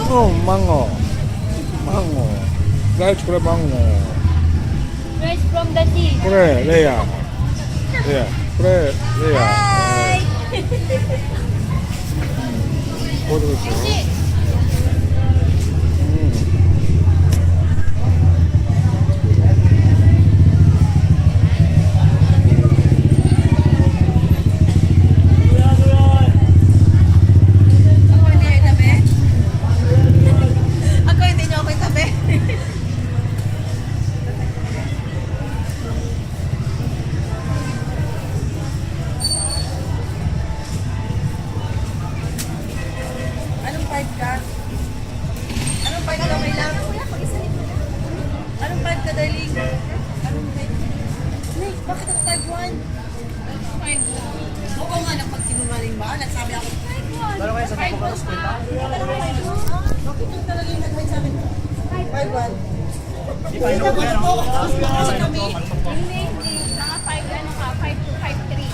망어. 망어. That's 그래, 망어. Fresh from the sea. 그래, 레야. 레야. 그래, 레야. Hi! 어디 있어? Ako hindi yung tabi? Ako hindi nyo ako yung tabi? Anong 5 ka? Anong 5 ka, may lang? Anong 5 ka, darling? Anong 5? Nick, bakit ako 5'1"? 5'1". Oo nga, napagsinungaling ba? Nagsabi ako, 5'1". Lalo kayo sa mga sa kwenta? Bakit yung talaga yung nag-hide sa akin? 5'1". Hindi pa ino ko yan. Hindi. Mga 5 ano ka, 5 to 5'3".